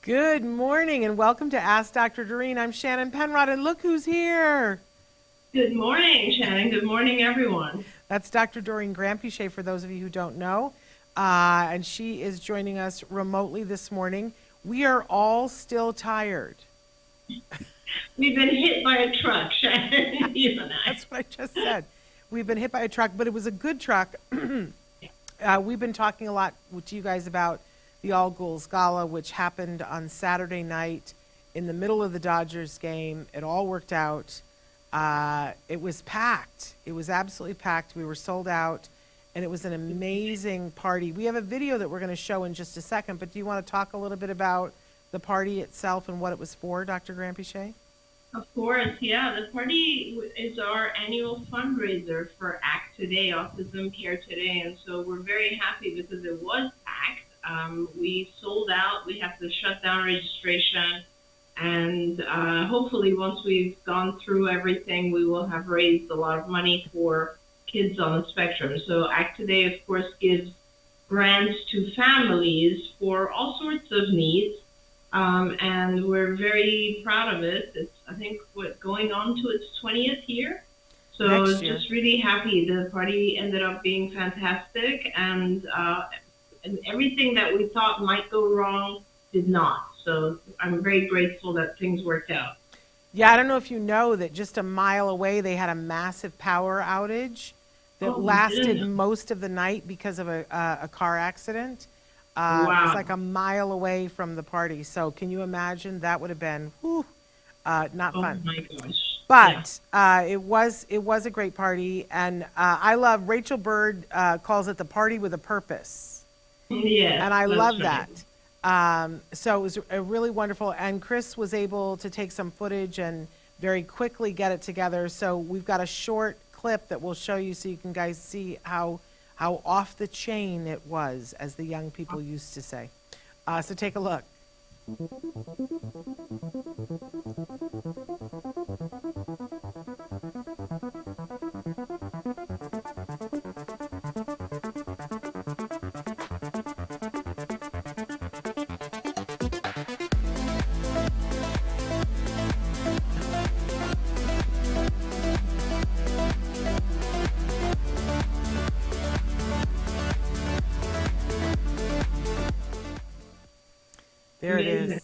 Good morning and welcome to Ask Dr. Doreen. I'm Shannon Penrod and look who's here. Good morning, Shannon. Good morning, everyone. That's Dr. Doreen Granpeesheh for those of you who don't know. And she is joining us remotely this morning. We are all still tired. We've been hit by a truck, Shannon, you and I. That's what I just said. We've been hit by a truck, but it was a good truck. We've been talking a lot to you guys about the All Ghouls Gala, which happened on Saturday night in the middle of the Dodgers game. It all worked out. It was packed. It was absolutely packed. We were sold out, and it was an amazing party. We have a video that we're going to show in just a second, but do you want to talk a little bit about the party itself and what it was for, Dr. Granpeesheh? Of course, yeah. The party is our annual fundraiser for ACT Today, Autism Care Today, and so we're very happy because it was packed. We sold out. We have to shut down registration, and hopefully once we've gone through everything, we will have raised a lot of money for kids on the spectrum. So ACT Today, of course, gives grants to families for all sorts of needs. And we're very proud of it. It's, I think, going on to its 20th year. So just really happy. The party ended up being fantastic, and everything that we thought might go wrong did not. So I'm very grateful that things worked out. Yeah, I don't know if you know that just a mile away they had a massive power outage that lasted most of the night because of a car accident. Wow. It was like a mile away from the party. So can you imagine? That would have been not fun. Oh my gosh. But it was a great party, and I love Rachel Bird calls it the party with a purpose. Yeah, and I love that. So it was really wonderful, and Chris was able to take some footage and very quickly get it together. So we've got a short clip that we'll show you so you can guys see how off the chain it was, as the young people used to say. So take a look. There it is.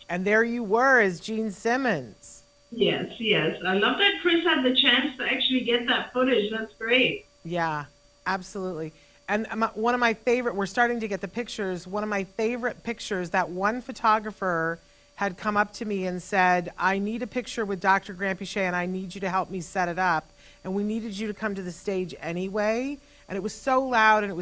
And there you were as Gene Simmons. Yes, yes. I love that Chris had the chance to actually get that footage. That's great. Yeah, absolutely. And one of my favorite, we're starting to get the pictures, one of my favorite pictures, that one photographer had come up to me and said, I need a picture with Dr. Granpeesheh and I need you to help me set it up. And we needed you to come to the stage anyway. And it was so loud, and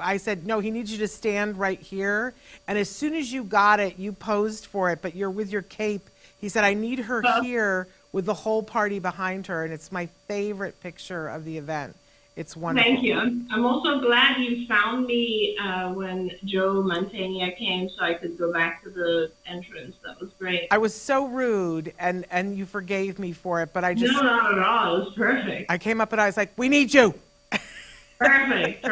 I said, no, he needs you to stand right here. And as soon as you got it, you posed for it, but you're with your cape. He said, I need her here with the whole party behind her, and it's my favorite picture of the event. It's wonderful. Thank you. I'm also glad you found me when Joe Mantegna came so I could go back to the entrance. That was great. I was so rude, and you forgave me for it, but I just... No, not at all. It was perfect. I came up and I was like, we need you. Perfect.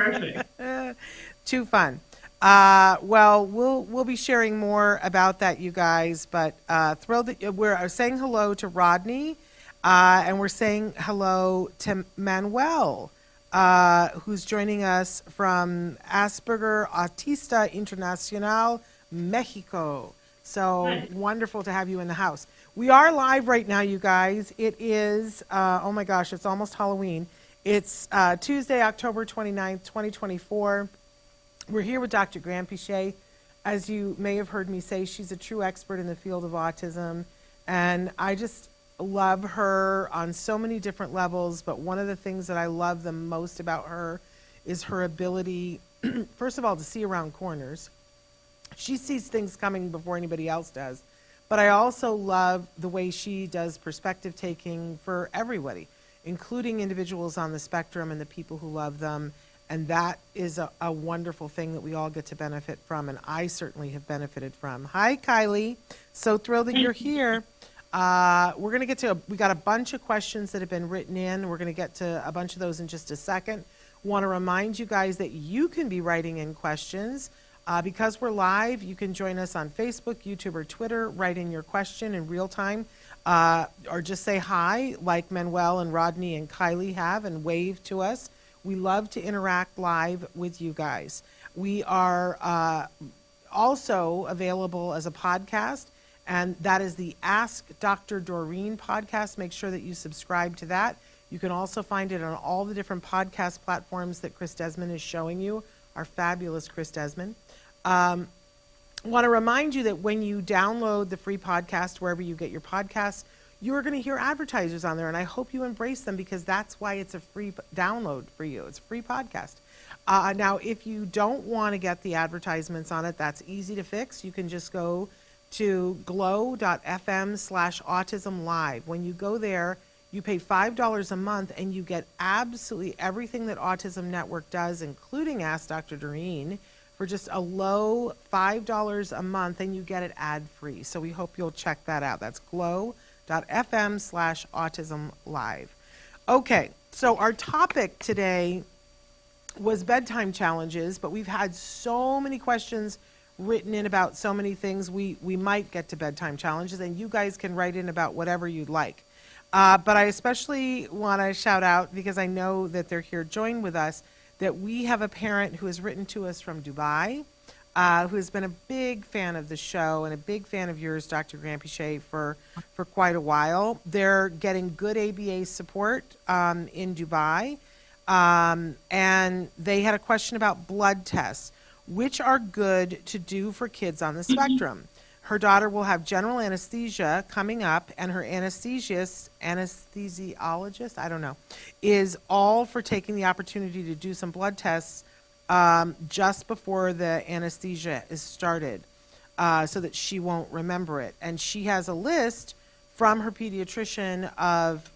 Too fun. Well, we'll be sharing more about that, you guys, but thrilled that we're saying hello to Rodney, and we're saying hello to Manuel, who's joining us from Asperger Autista Internacional, Mexico. So wonderful to have you in the house. We are live right now, you guys. It is, oh my gosh, it's almost Halloween. It's Tuesday, October 29th, 2024. We're here with Dr. Granpeesheh. As you may have heard me say, she's a true expert in the field of autism. And I just love her on so many different levels. But one of the things that I love the most about her is her ability, first of all, to see around corners. She sees things coming before anybody else does. But I also love the way she does perspective taking for everybody, including individuals on the spectrum and the people who love them. And that is a wonderful thing that we all get to benefit from, and I certainly have benefited from. Hi, Kylie. So thrilled that you're here. We're going to get to, we got a bunch of questions that have been written in. We're going to get to a bunch of those in just a second. Want to remind you guys that you can be writing in questions. Because we're live, you can join us on Facebook, YouTube, or Twitter. Write in your question in real time, or just say hi, like Manuel and Rodney and Kylie have, and wave to us. We love to interact live with you guys. We are also available as a podcast, and that is the Ask Dr. Doreen podcast. Make sure that you subscribe to that. You can also find it on all the different podcast platforms that Chris Desmond is showing you, our fabulous Chris Desmond. Want to remind you that when you download the free podcast, wherever you get your podcasts, you're going to hear advertisers on there, and I hope you embrace them because that's why it's a free download for you. It's a free podcast. Now, if you don't want to get the advertisements on it, that's easy to fix. You can just go to glow.fm/autismlive. When you go there, you pay $5 a month, and you get absolutely everything that Autism Network does, including Ask Dr. Doreen, for just a low $5 a month, and you get it ad-free. So we hope you'll check that out. That's glow.fm/autismlive. Okay, so our topic today was bedtime challenges, but we've had so many questions written in about so many things. We might get to bedtime challenges, and you guys can write in about whatever you'd like. But I especially want to shout out, because I know that they're here join with us, that we have a parent who has written to us from Dubai, who has been a big fan of the show and a big fan of yours, Dr. Granpeesheh, for quite a while. They're getting good ABA support in Dubai, and they had a question about blood tests, which are good to do for kids on the spectrum. Her daughter will have general anesthesia coming up, and her anesthesiologist, I don't know, is all for taking the opportunity to do some blood tests just before the anesthesia is started, so that she won't remember it. And she has a list from her pediatrician of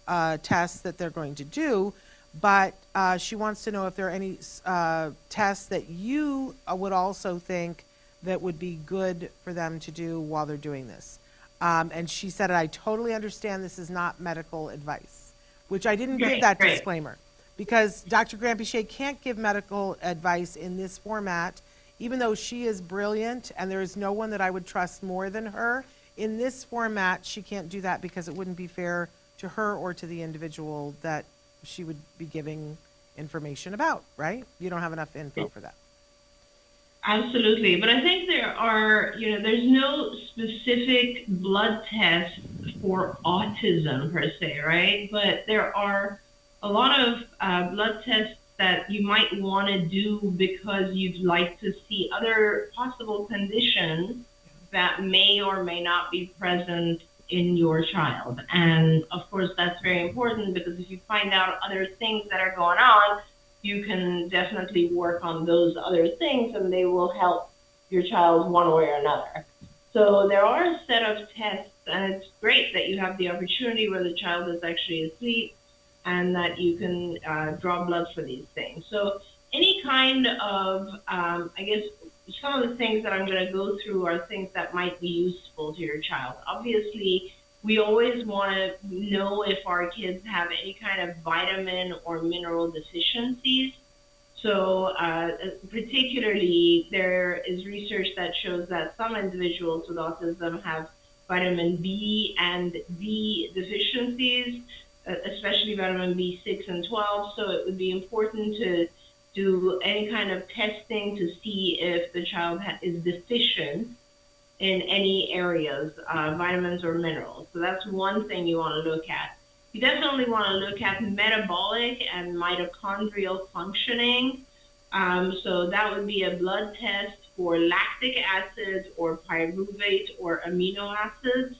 tests that they're going to do, but she wants to know if there are any tests that you would also think that would be good for them to do while they're doing this. And she said, I totally understand this is not medical advice, which I didn't give that disclaimer, because Dr. Granpeesheh can't give medical advice in this format, even though she is brilliant and there is no one that I would trust more than her. In this format, she can't do that because it wouldn't be fair to her or to the individual that she would be giving information about, right? You don't have enough info for that. Absolutely. But I think there's no specific blood test for autism per se, right? But there are a lot of blood tests that you might want to do because you'd like to see other possible conditions that may or may not be present in your child. And of course, that's very important, because if you find out other things that are going on, you can definitely work on those other things, and they will help your child one way or another. So there are a set of tests, and it's great that you have the opportunity where the child is actually asleep and that you can draw blood for these things. So any kind of, I guess, some of the things that I'm going to go through are things that might be useful to your child. Obviously, we always want to know if our kids have any kind of vitamin or mineral deficiencies. So particularly, there is research that shows that some individuals with autism have vitamin B and D deficiencies, especially vitamin B6 and 12. So it would be important to do any kind of testing to see if the child is deficient in any areas, vitamins or minerals. So that's one thing you want to look at. You definitely want to look at metabolic and mitochondrial functioning. So that would be a blood test for lactic acid or pyruvate or amino acids.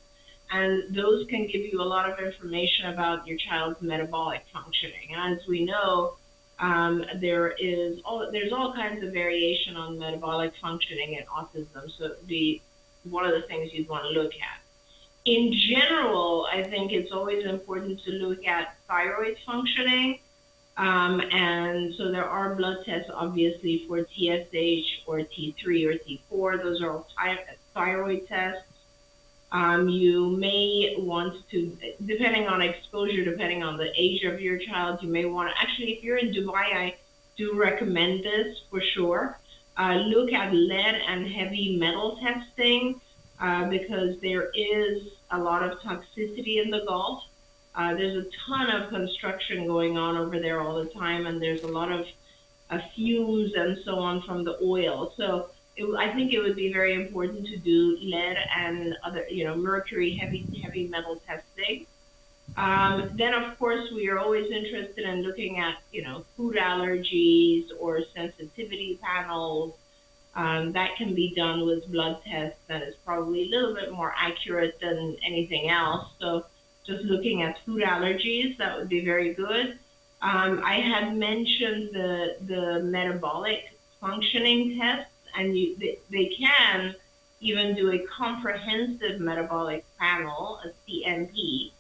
And those can give you a lot of information about your child's metabolic functioning. And as we know, there's all kinds of variation on metabolic functioning in autism. So it would be one of the things you'd want to look at. In general, I think it's always important to look at thyroid functioning. And so there are blood tests, obviously, for TSH or T3 or T4. Those are all thyroid tests. You may want to, depending on exposure, depending on the age of your child, you may want to, actually, if you're in Dubai, I do recommend this for sure. look at lead and heavy metal testing because there is a lot of toxicity in the Gulf. There's a ton of construction going on over there all the time, and there's a lot of fumes and so on from the oil. So I think it would be very important to do lead and other, mercury, heavy metal testing. Then, of course, we are always interested in looking at, food allergies or sensitivity panels. That can be done with blood tests that is probably a little bit more accurate than anything else. So just looking at food allergies, that would be very good. I had mentioned the metabolic functioning tests, and they can even do a comprehensive metabolic panel, a CMP,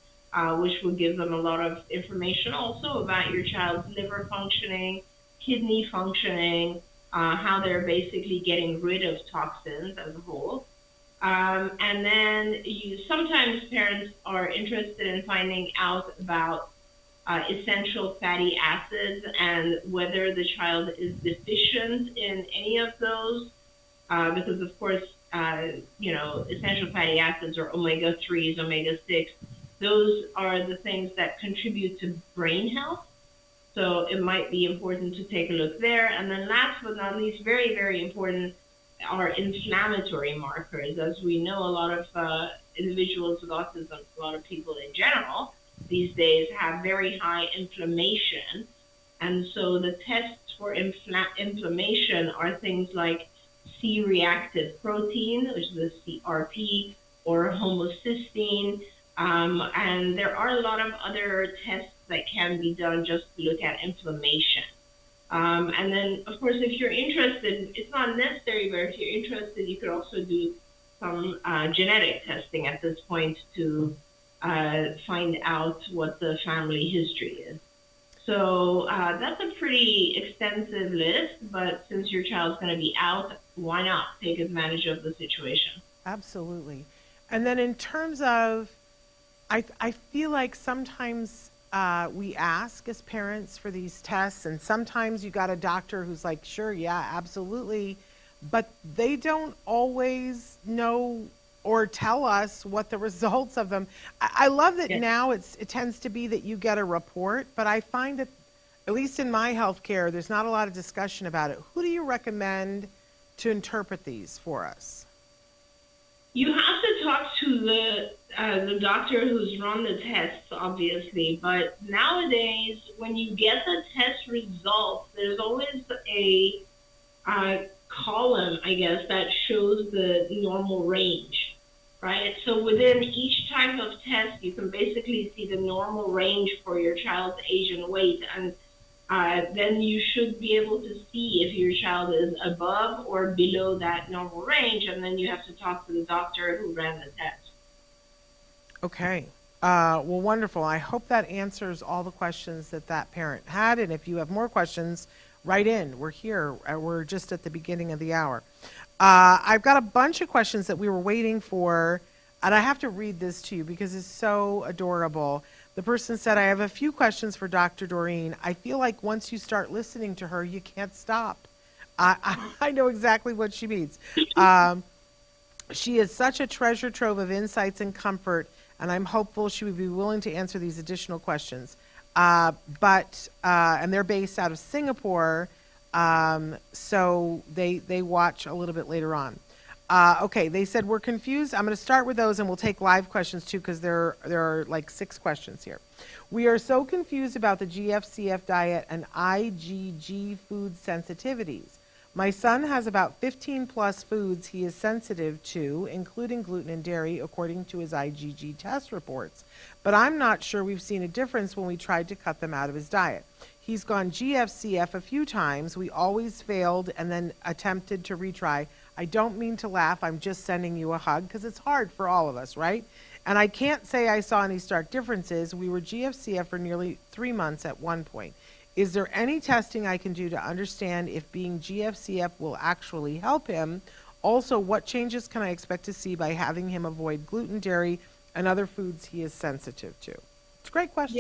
which will give them a lot of information also about your child's liver functioning, kidney functioning, how they're basically getting rid of toxins as a whole. And then sometimes parents are interested in finding out about essential fatty acids and whether the child is deficient in any of those, because of course, essential fatty acids or omega 3s, omega 6, those are the things that contribute to brain health. So it might be important to take a look there. And then last but not least, very, very important are inflammatory markers. As we know, a lot of individuals with autism, a lot of people in general these days have very high inflammation. And so the tests for inflammation are things like C-reactive protein, which is the CRP, or homocysteine. And there are a lot of other tests that can be done just to look at inflammation. And then, of course, if you're interested, it's not necessary, but if you're interested, you could also do some genetic testing at this point to find out what the family history is. So that's a pretty extensive list, but since your child's going to be out, why not take advantage of the situation? Absolutely. And then in terms of, I feel like sometimes we ask as parents for these tests, and sometimes you got a doctor who's like, sure, yeah, absolutely, but they don't always know or tell us what the results of them. I love that Yes. now it tends to be that you get a report, but I find that, at least in my healthcare, there's not a lot of discussion about it. Who do you recommend to interpret these for us? You have to talk to the doctor who's run the tests, obviously. But nowadays, when you get the test results, there's always a column, I guess, that shows the normal range, right? So within each type of test, you can basically see the normal range for your child's age and weight, and then you should be able to see if your child is above or below that normal range, and then you have to talk to the doctor who ran the test. Okay. Well, wonderful. I hope that answers all the questions that that parent had. And if you have more questions, write in. We're here. We're just at the beginning of the hour. I've got a bunch of questions that we were waiting for, and I have to read this to you because it's so adorable. The person said, I have a few questions for Dr. Doreen. I feel like once you start listening to her, you can't stop. I know exactly what she means. She is such a treasure trove of insights and comfort, and I'm hopeful she would be willing to answer these additional questions. And they're based out of Singapore, so they watch a little bit later on. Okay, they said we're confused. I'm going to start with those, and we'll take live questions too, because there are like 6 questions here. We are so confused about the GFCF diet and IgG food sensitivities. My son has about 15 plus foods he is sensitive to, including gluten and dairy, according to his IgG test reports. But I'm not sure we've seen a difference when we tried to cut them out of his diet. He's gone GFCF a few times. We always failed and then attempted to retry. I don't mean to laugh. I'm just sending you a hug because it's hard for all of us, right? And I can't say I saw any stark differences. We were GFCF for nearly 3 months at one point. Is there any testing I can do to understand if being GFCF will actually help him? Also, what changes can I expect to see by having him avoid gluten, dairy, and other foods he is sensitive to? It's a great question.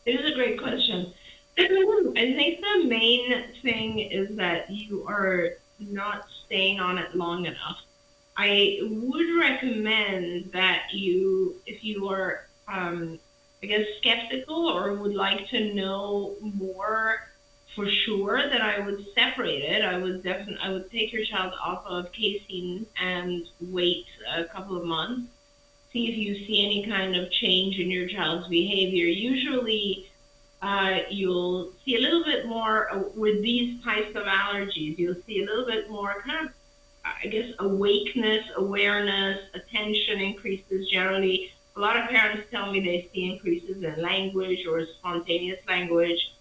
Yeah, it is a great question. I think the main thing is that you are not staying on it long enough. I would recommend that if you are, I guess, skeptical or would like to know more for sure, that I would separate it. I would take your child off of casein and wait a couple of months, see if you see any kind of change in your child's behavior. Usually, you'll see a little bit more with these types of allergies. You'll see a little bit more kind of, I guess, awakeness, awareness, attention increases generally. A lot of parents tell me they see increases in language or spontaneous language.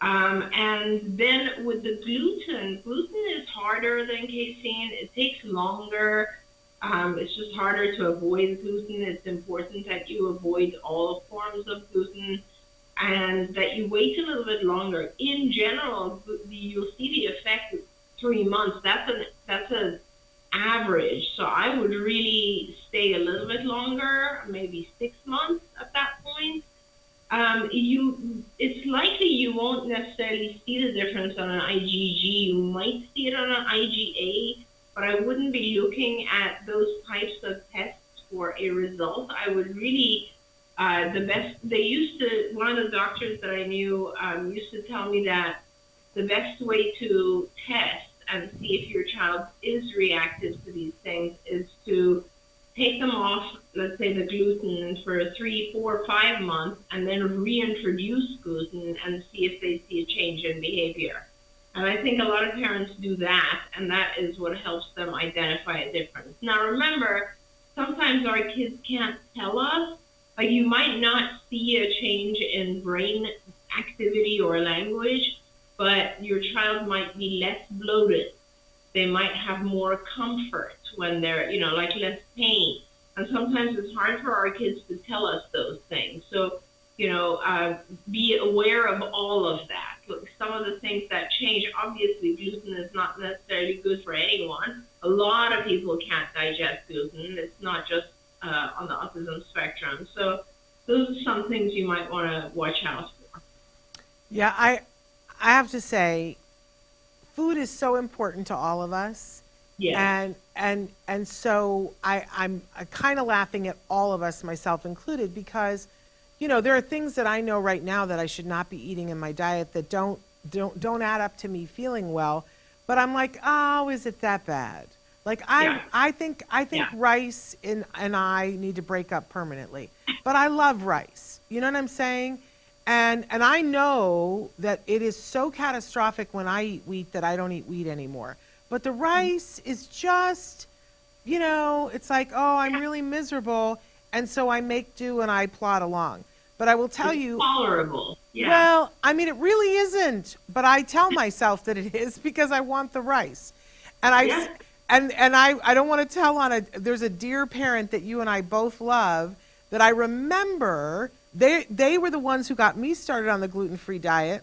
And then with the gluten is harder than casein. It takes longer. It's just harder to avoid gluten. It's important that you avoid all forms of gluten and that you wait a little bit longer. In general, you'll see the effect in 3 months. That's an average. So I would really stay a little bit longer, maybe 6 months at that point. It's likely you won't necessarily see the difference on an IgG. You might see it on an IgA, but I wouldn't be looking at those types of tests for a result. I would really, the best, they used to, one of the doctors that I knew used to tell me that the best way to test and see if your child is reactive to these things is to take them off, let's say the gluten for 3, 4, 5 months, and then reintroduce gluten and see if they see a change in behavior. And I think a lot of parents do that, and that is what helps them identify a difference. Now remember, sometimes our kids can't tell us. Like you might not see a change in brain activity or language, but your child might be less bloated. They might have more comfort when they're, like less pain. And sometimes it's hard for our kids to tell us those things. So, be aware of all of that. Look, some of the things that change, obviously gluten is not necessarily good for anyone. A lot of people can't digest gluten. It's not just on the autism spectrum. So those are some things you might want to watch out for. Yeah, I have to say, food is so important to all of us. Yes. And so I'm kind of laughing at all of us, myself included, because there are things that I know right now that I should not be eating in my diet that don't add up to me feeling well, but I'm like, oh, is it that bad? Like Yeah. I think Yeah. rice and I need to break up permanently, but I love rice. You know what I'm saying? And I know that it is so catastrophic when I eat wheat that I don't eat wheat anymore. But the rice is just, it's like, oh, I'm really miserable. And so I make do and I plod along. But I will tell It's you, tolerable. Yeah. well, I mean, it really isn't. But I tell myself that it is because I want the rice. And Yeah. I don't want to tell there's a dear parent that you and I both love that I remember. They were the ones who got me started on the gluten-free diet.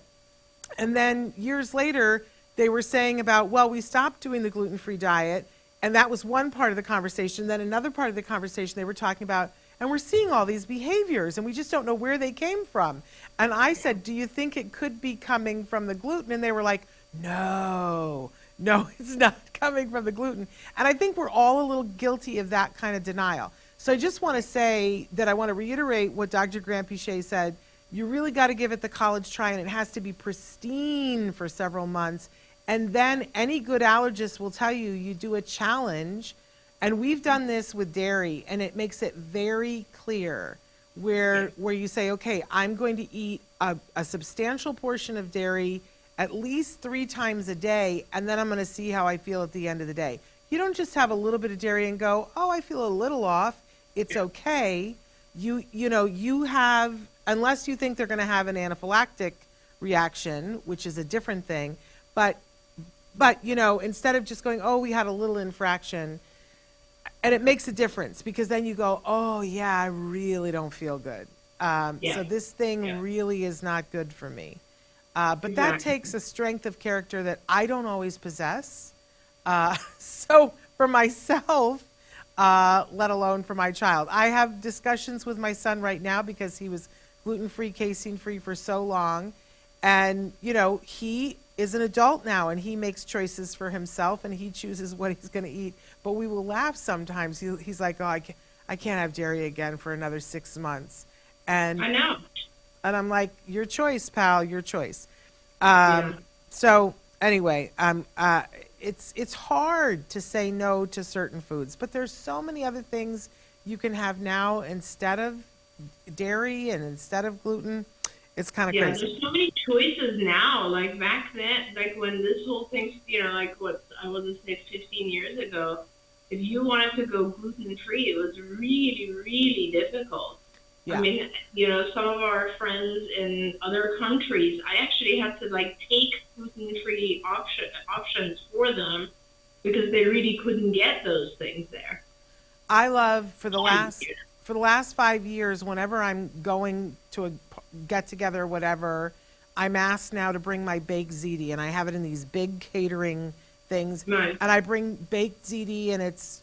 And then years later, they were saying about, well, we stopped doing the gluten-free diet. And that was one part of the conversation. Then another part of the conversation, they were talking about, and we're seeing all these behaviors, and we just don't know where they came from. And I said, do you think it could be coming from the gluten? And they were like, no, it's not coming from the gluten. And I think we're all a little guilty of that kind of denial. So I just want to say that I want to reiterate what Dr. Granpeesheh said. You really got to give it the college try, and it has to be pristine for several months. And then any good allergist will tell you, you do a challenge. And we've done this with dairy, and it makes it very clear where you say, okay, I'm going to eat a substantial portion of dairy at least 3 times a day, and then I'm going to see how I feel at the end of the day. You don't just have a little bit of dairy and go, oh, I feel a little off. It's okay. You have, unless you think they're going to have an anaphylactic reaction, which is a different thing, but instead of just going, oh, we had a little infraction, and it makes a difference because then you go, oh yeah, I really don't feel good. So this thing really is not good for me. But that takes a strength of character that I don't always possess. So for myself, let alone for my child. I have discussions with my son right now because he was gluten-free, casein-free for so long. And, you know, he is an adult now and he makes choices for himself and he chooses what he's going to eat. But we will laugh sometimes. He's like, oh, I can't have dairy again for another 6 months. And I know. and I'm like, your choice, pal, your choice. Yeah. So anyway, it's hard to say no to certain foods, but there's so many other things you can have now instead of dairy and instead of gluten. It's kind of Yeah, crazy. there's so many choices now. Like back then, like when this whole thing, like what I was to say 15 years ago, if you wanted to go gluten free, it was really, really difficult. I Yeah. mean, some of our friends in other countries, I actually had to like take gluten free options for them because they really couldn't get those things there. I love for the And, last 5 years, whenever I'm going to a get together or whatever, I'm asked now to bring my baked ziti, and I have it in these big catering things, nice. and I bring baked ziti, and it's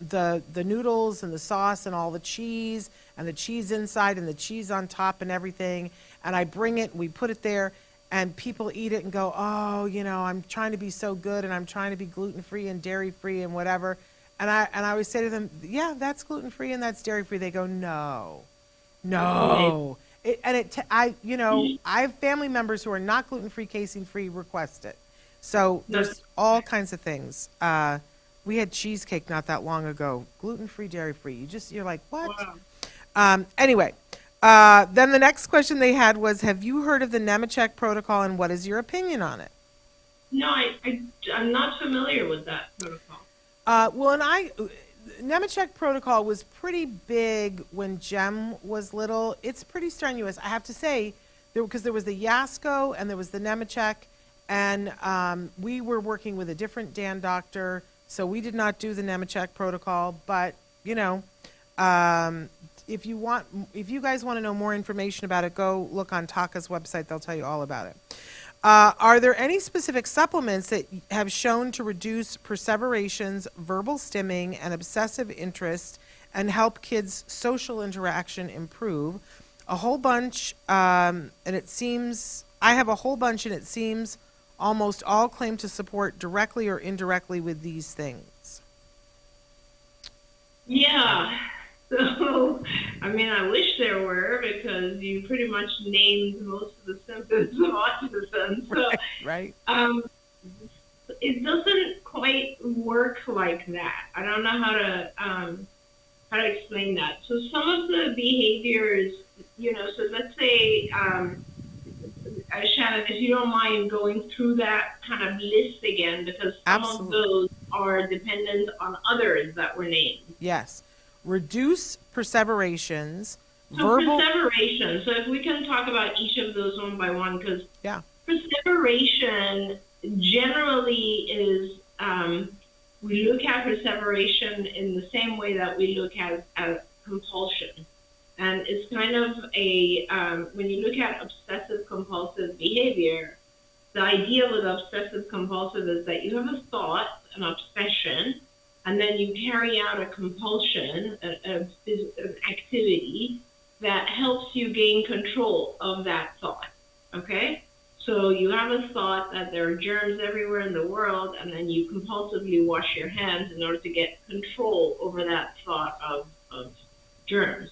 the noodles and the sauce and all the cheese and the cheese inside and the cheese on top and everything, and I bring it, we put it there, and people eat it and go, oh, I'm trying to be so good, and I'm trying to be gluten free and dairy free and whatever. And I always say to them, yeah, that's gluten free and that's dairy free. They go, no, no. I have family members who are not gluten free, casein free, request it. So That's there's all kinds of things. We had cheesecake not that long ago, gluten free, dairy free. You're like, what? wow. Anyway, then the next question they had was, have you heard of the Nemechek protocol and what is your opinion on it? No, I'm not familiar with that protocol. Well, Nemechek protocol was pretty big when Jem was little. It's pretty strenuous, I have to say, because there was the Yasko and there was the Nemechek, and we were working with a different Dan doctor, so we did not do the Nemechek protocol. But if you guys want to know more information about it, go look on Taka's website. They'll tell you all about it. Are there any specific supplements that have shown to reduce perseverations, verbal stimming, and obsessive interest and help kids' social interaction improve? A whole bunch, and it seems, I have a whole bunch, and it seems almost all claim to support directly or indirectly with these things. Yeah. So, I mean, I wish there were because you pretty much named most of the symptoms of autism. So, Right? it doesn't quite work like that. I don't know how to explain that. So, some of the behaviors, so let's say, Shannon, if you don't mind going through that kind of list again, because some of Absolutely. those are dependent on others that were named. Yes. Reduce perseverations, So verbal. perseveration. So if we can talk about each of those one by one, because Yeah. perseveration generally is we look at perseveration in the same way that we look at compulsion, and it's kind of a when you look at obsessive compulsive behavior. The idea with obsessive compulsive is that you have a thought, an obsession, and then you carry out a compulsion, an activity that helps you gain control of that thought. Okay? So you have a thought that there are germs everywhere in the world, and then you compulsively wash your hands in order to get control over that thought of germs.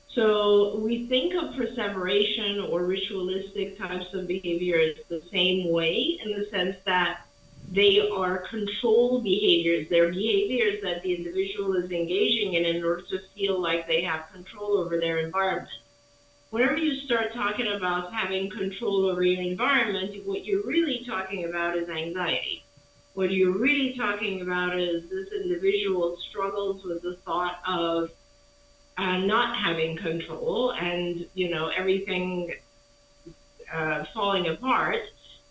So we think of perseveration or ritualistic types of behaviors the same way, in the sense that they are control behaviors. They're behaviors that the individual is engaging in order to feel like they have control over their environment. Whenever you start talking about having control over your environment, what you're really talking about is anxiety. What you're really talking about is this individual struggles with the thought of not having control and, everything falling apart.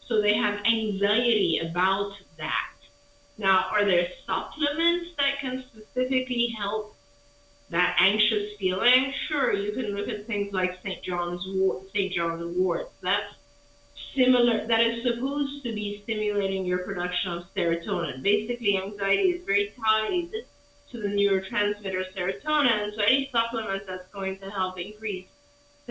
So they have anxiety about that. Now, are there supplements that can specifically help that anxious feeling? Sure, you can look at things like St. John's wort. That's similar. That is supposed to be stimulating your production of serotonin. Basically, anxiety is very tied to the neurotransmitter serotonin. So any supplement that's going to help increase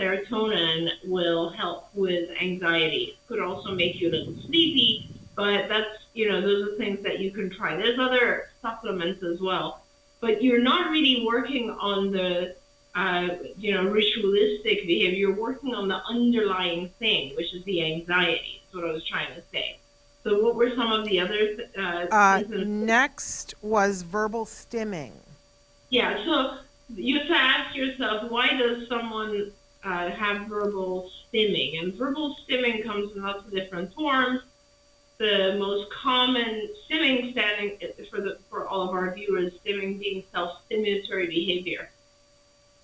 serotonin will help with anxiety. It could also make you a little sleepy, but those are things that you can try. There's other supplements as well, but you're not really working on the, ritualistic behavior. You're working on the underlying thing, which is the anxiety. That's what I was trying to say. So what were some of the other instances? Next was verbal stimming. Yeah, so you have to ask yourself, why does someone have verbal stimming? And verbal stimming comes in lots of different forms. The most common stimming, standing for all of our viewers, stimming being self-stimulatory behavior.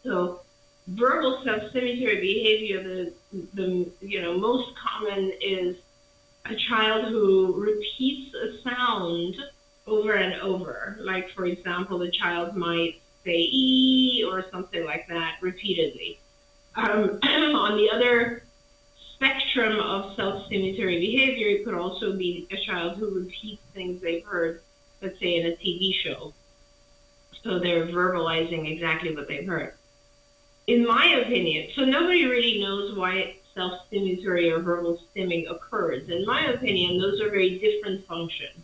So verbal self-stimulatory behavior, the most common is a child who repeats a sound over and over. Like, for example, the child might say "e" or something like that repeatedly. On the other spectrum of self-stimulatory behavior, it could also be a child who repeats things they've heard, let's say in a TV show. So they're verbalizing exactly what they've heard. In my opinion, so nobody really knows why self-stimulatory or verbal stimming occurs. In my opinion, those are very different functions.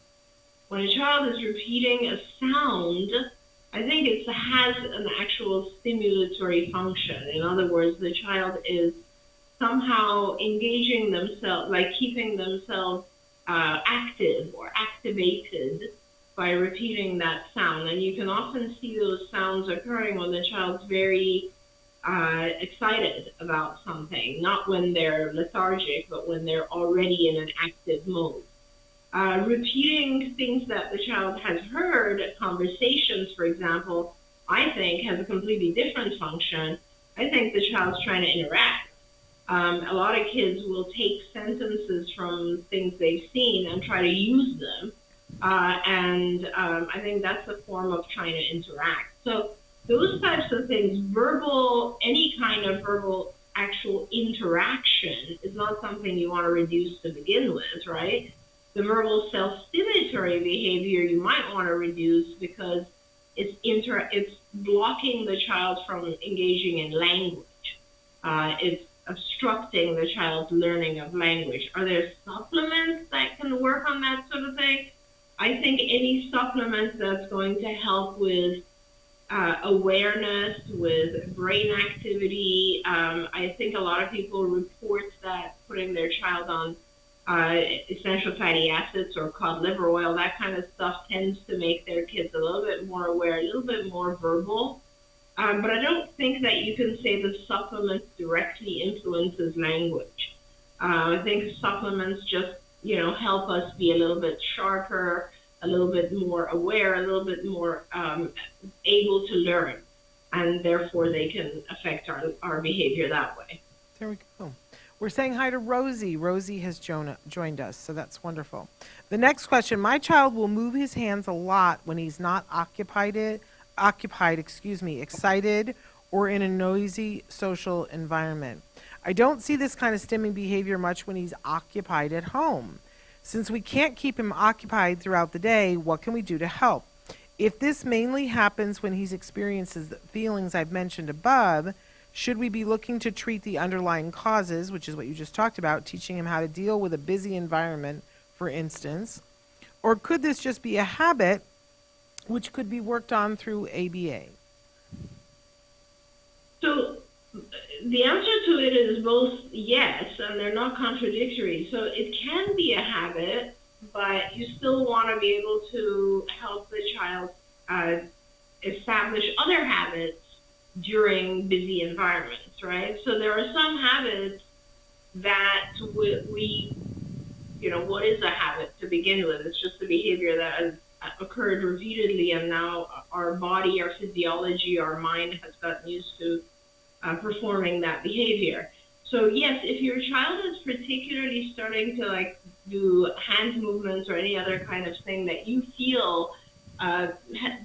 When a child is repeating a sound, I think it has an actual stimulatory function. In other words, the child is somehow engaging themselves, like keeping themselves active or activated by repeating that sound. And you can often see those sounds occurring when the child's very excited about something, not when they're lethargic, but when they're already in an active mode. Repeating things that the child has heard, conversations, for example, I think has a completely different function. I think the child's trying to interact. A lot of kids will take sentences from things they've seen and try to use them. And I think that's a form of trying to interact. So those types of things, any kind of verbal actual interaction is not something you want to reduce to begin with, right? The verbal self-stimulatory behavior you might want to reduce because it's blocking the child from engaging in language. It's obstructing the child's learning of language. Are there supplements that can work on that sort of thing? I think any supplement that's going to help with awareness, with brain activity. I think a lot of people report that putting their child on essential fatty acids or cod liver oil, that kind of stuff tends to make their kids a little bit more aware, a little bit more verbal. But I don't think that you can say the supplements directly influences language. I think supplements just, help us be a little bit sharper, a little bit more aware, a little bit more able to learn, and therefore they can affect our behavior that way. There we go. We're saying hi to Rosie. Rosie has joined us, so that's wonderful. The next question, my child will move his hands a lot when he's not excited, or in a noisy social environment. I don't see this kind of stimming behavior much when he's occupied at home. Since we can't keep him occupied throughout the day, what can we do to help? If this mainly happens when he experiences the feelings I've mentioned above, should we be looking to treat the underlying causes, which is what you just talked about, teaching him how to deal with a busy environment, for instance? Or could this just be a habit which could be worked on through ABA? So the answer to it is both yes, and they're not contradictory. So it can be a habit, but you still want to be able to help the child establish other habits during busy environments, right? So there are some habits that what is a habit to begin with? It's just a behavior that has occurred repeatedly, and now our body, our physiology, our mind has gotten used to performing that behavior. So yes, if your child is particularly starting to do hand movements or any other kind of thing that you feel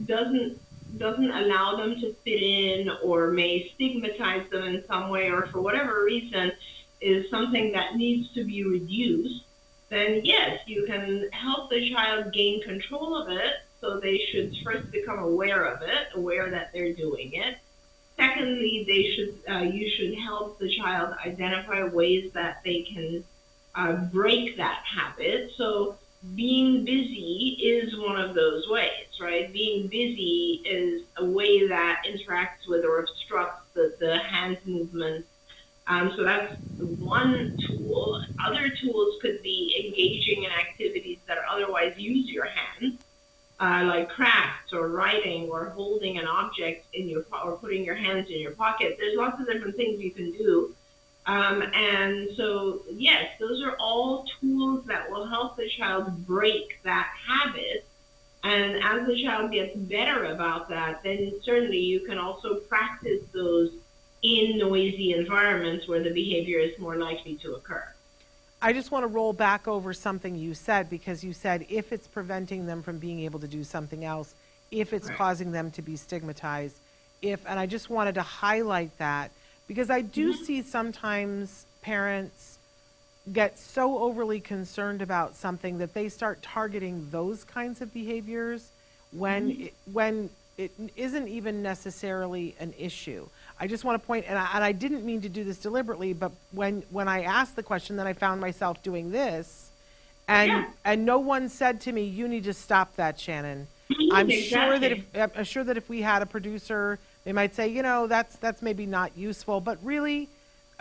doesn't allow them to fit in or may stigmatize them in some way, or for whatever reason is something that needs to be reduced, then yes, you can help the child gain control of it. So they should first become aware of it, aware that they're doing it. Secondly, you should help the child identify ways that they can break that habit. So being busy is one of those ways, right? Being busy is a way that interacts with or obstructs the hand movement. So that's one tool. Other tools could be engaging in activities that otherwise use your hands, like crafts or writing or holding an object in your or putting your hands in your pocket. There's lots of different things you can do. And so, yes, those are all tools that will help the child break that habit. And as the child gets better about that, then certainly you can also practice those in noisy environments where the behavior is more likely to occur. I just want to roll back over something you said, because you said if it's preventing them from being able to do something else, if it's Right. causing them to be stigmatized, and I just wanted to highlight that, because I do see sometimes parents get so overly concerned about something that they start targeting those kinds of behaviors when it isn't even necessarily an issue. I just want to point, and I didn't mean to do this deliberately, but when I asked the question, then I found myself doing this, Yeah. and no one said to me, "You need to stop that, Shannon." I'm sure that if we had a producer, they might say, that's maybe not useful, but really,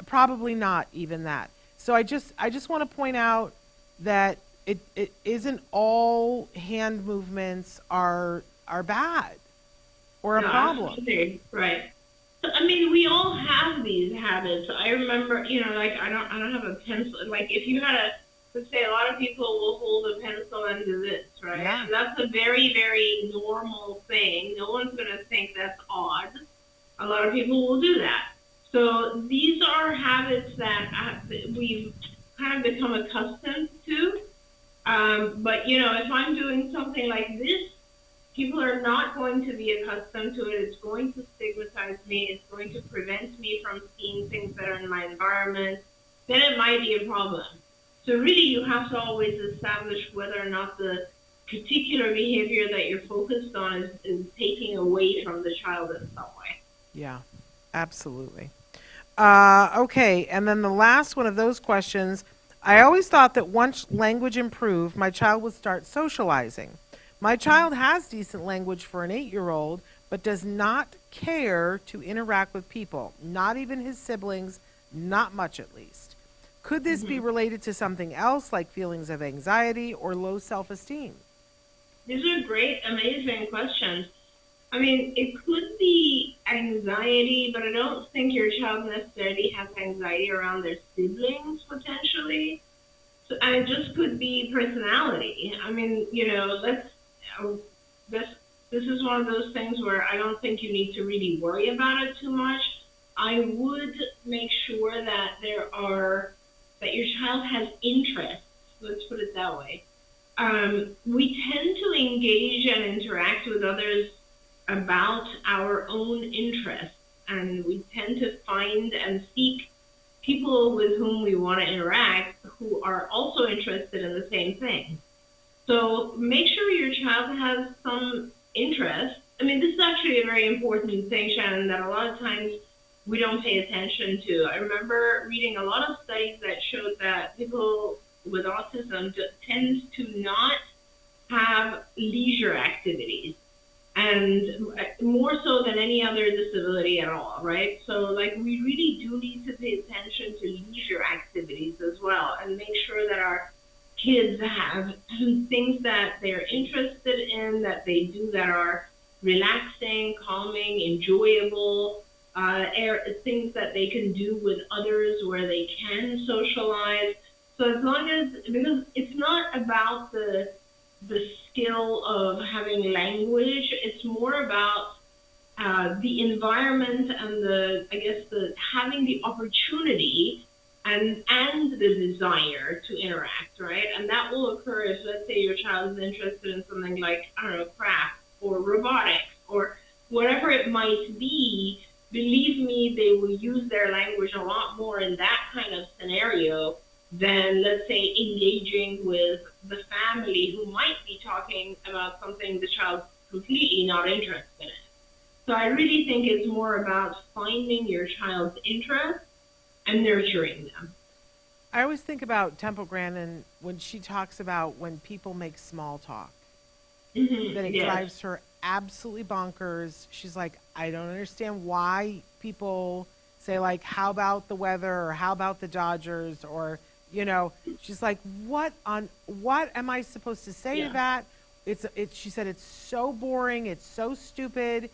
probably not even that. So I just want to point out that it isn't all hand movements are bad or a No, problem. absolutely. Right. So, I mean, we all have these habits. I remember, like I don't have a pencil. Like if you had let's say a lot of people will hold a pencil and do this, right? Yeah. And that's a very, very normal thing. No one's going to think that's odd. A lot of people will do that. So these are habits that we've kind of become accustomed to. But if I'm doing something like this, people are not going to be accustomed to it. It's going to stigmatize me. It's going to prevent me from seeing things that are in my environment. Then it might be a problem. So really, you have to always establish whether or not the particular behavior that you're focused on is taking away from the child in some way. Yeah, absolutely. Okay, and then the last one of those questions, I always thought that once language improved, my child would start socializing. My child has decent language for an 8-year-old, but does not care to interact with people, not even his siblings, not much at least. Could this be related to something else, like feelings of anxiety or low self-esteem? These are great, amazing questions. I mean, it could be anxiety, but I don't think your child necessarily has anxiety around their siblings potentially. So, and it just could be personality. I mean, this this is one of those things where I don't think you need to really worry about it too much. I would make sure that that your child has interests. Let's put it that way. We tend to engage and interact with others about our own interests, and we tend to find and seek people with whom we want to interact who are also interested in the same thing. So make sure your child has some interest. I mean, this is actually a very important thing, Shannon, that a lot of times we don't pay attention to. I remember reading a lot of studies that showed that people with autism tend to not have leisure activities, and more so than any other disability at all, right? So, like, we really do need to pay attention to leisure activities as well, and make sure that our kids have things that they're interested in, that they do that are relaxing, calming, enjoyable, things that they can do with others where they can socialize. So as long as, because it's not about the skill of having language, it's more about the environment and the having the opportunity and the desire to interact, right? And that will occur if, let's say, your child is interested in something like, I don't know, craft or robotics or whatever it might be. Believe me, they will use their language a lot more in that kind of scenario than, let's say, engaging with the family who might be talking about something the child's completely not interested in. So I really think it's more about finding your child's interest and nurturing them. I always think about Temple Grandin when she talks about when people make small talk, that it Yes. drives her absolutely bonkers. She's like, I don't understand why people say like, how about the weather or how about the Dodgers or she's like, what am I supposed to say to Yeah. that? She said it's so boring, it's so stupid.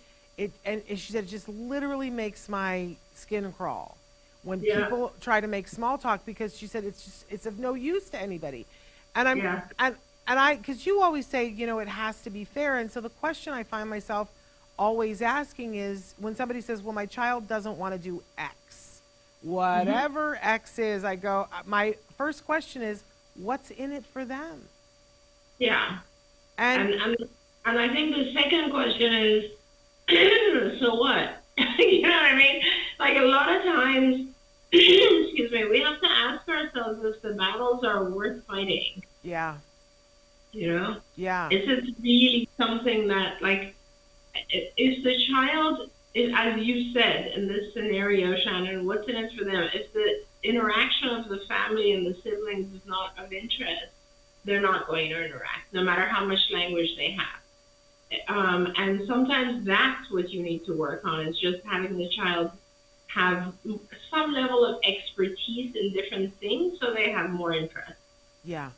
And she said it just literally makes my skin crawl when Yeah. people try to make small talk because she said it's of no use to anybody. And I'm Yeah. and I because you always say, it has to be fair. And so the question I find myself always asking is when somebody says, well, my child doesn't want to do X, Hmm. whatever X is, I go, my first question is, what's in it for them? Yeah. And And I think the second question is, so what? You know what I mean? Like a lot of times, excuse me, we have to ask ourselves if the battles are worth fighting. yeah, You know, yeah, is it really something that, like, if the child, as you said in this scenario, Shannon, what's in it for them? If the interaction of the family and the siblings is not of interest, they're not going to interact, no matter how much language they have. And sometimes that's what you need to work on is just having the child have some level of expertise in different things so they have more interest. yeah.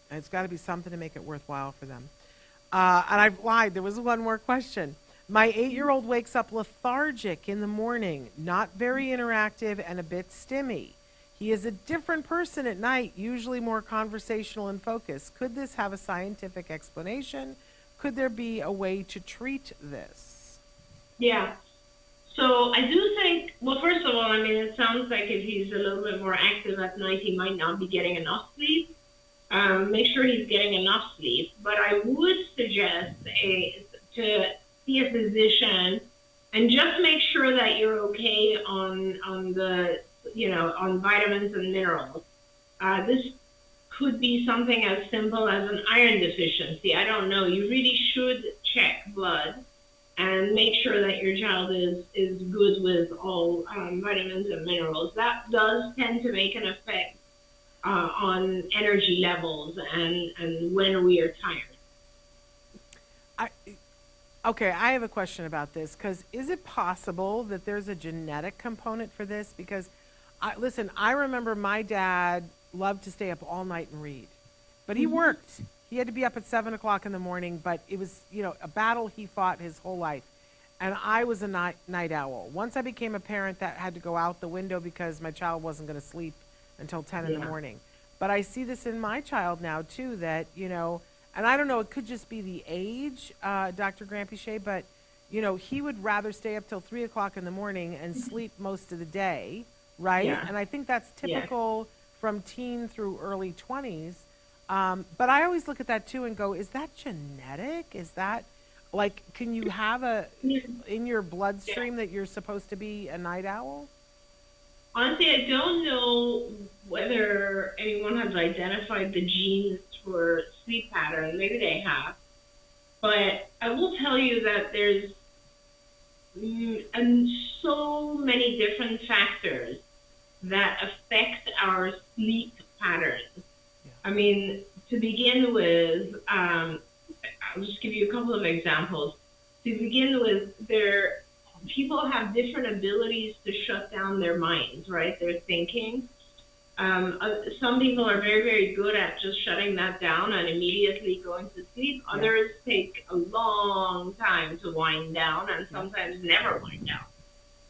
And it's got to be something to make it worthwhile for them. And I've lied. There was one more question. My 8-year-old wakes up lethargic in the morning, not very interactive, and a bit stimmy. He is a different person at night, usually more conversational and focused. Could this have a scientific explanation? Could there be a way to treat this? Yeah. So I do think, well, first of all, I mean, it sounds like if he's a little bit more active at night, he might not be getting enough sleep. Make sure he's getting enough sleep. But I would suggest to see a physician and just make sure that you're okay on the on vitamins and minerals. This could be something as simple as an iron deficiency. I don't know. You really should check blood and make sure that your child is good with all vitamins and minerals. That does tend to make an effect on energy levels and when we are tired. I, okay, I have a question about this because is it possible that there's a genetic component for this? Because, listen, I remember my dad loved to stay up all night and read, but he Hmm. worked. He had to be up at 7 o'clock in the morning, but it was, a battle he fought his whole life. And I was a night owl. Once I became a parent, that had to go out the window because my child wasn't going to sleep until 10 in the Yeah. morning. But I see this in my child now, too, that, and I don't know, it could just be the age, Dr. Granpeesheh, but, he would rather stay up till 3 o'clock in the morning and sleep most of the day, right? Yeah. And I think that's Yeah. typical from teen through early 20s. But I always look at that, too, and go, is that genetic? Is that, like, can you have in your Yeah. bloodstream that you're supposed to be a night owl? Honestly, I don't know whether anyone has identified the genes for sleep pattern. Maybe they have. But I will tell you that there's and so many different factors that affect our sleep patterns. Yeah. I mean, to begin with, I'll just give you a couple of examples. To begin with, people have different abilities to shut down their minds, right? Their thinking. Some people are very, very good at just shutting that down and immediately going to sleep. Yeah. Others take a long time to wind down and Yeah. sometimes never wind down.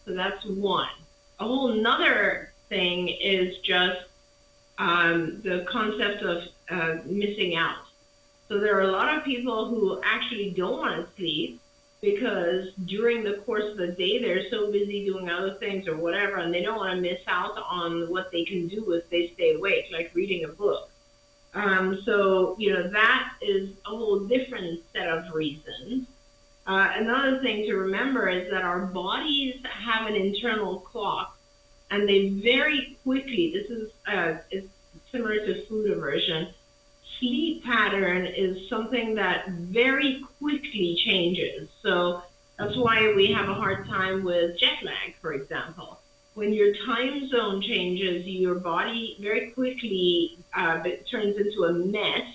So that's one. A whole nother thing is just the concept of missing out. So there are a lot of people who actually don't want to sleep because during the course of the day they're so busy doing other things or whatever, and they don't want to miss out on what they can do if they stay awake, like reading a book. So that is a whole different set of reasons. Another thing to remember is that our bodies have an internal clock, and they very quickly. This is similar to food aversion. Sleep pattern is something that very quickly changes. So That's why we have a hard time with jet lag, for example. When your time zone changes, your body very quickly turns into a mess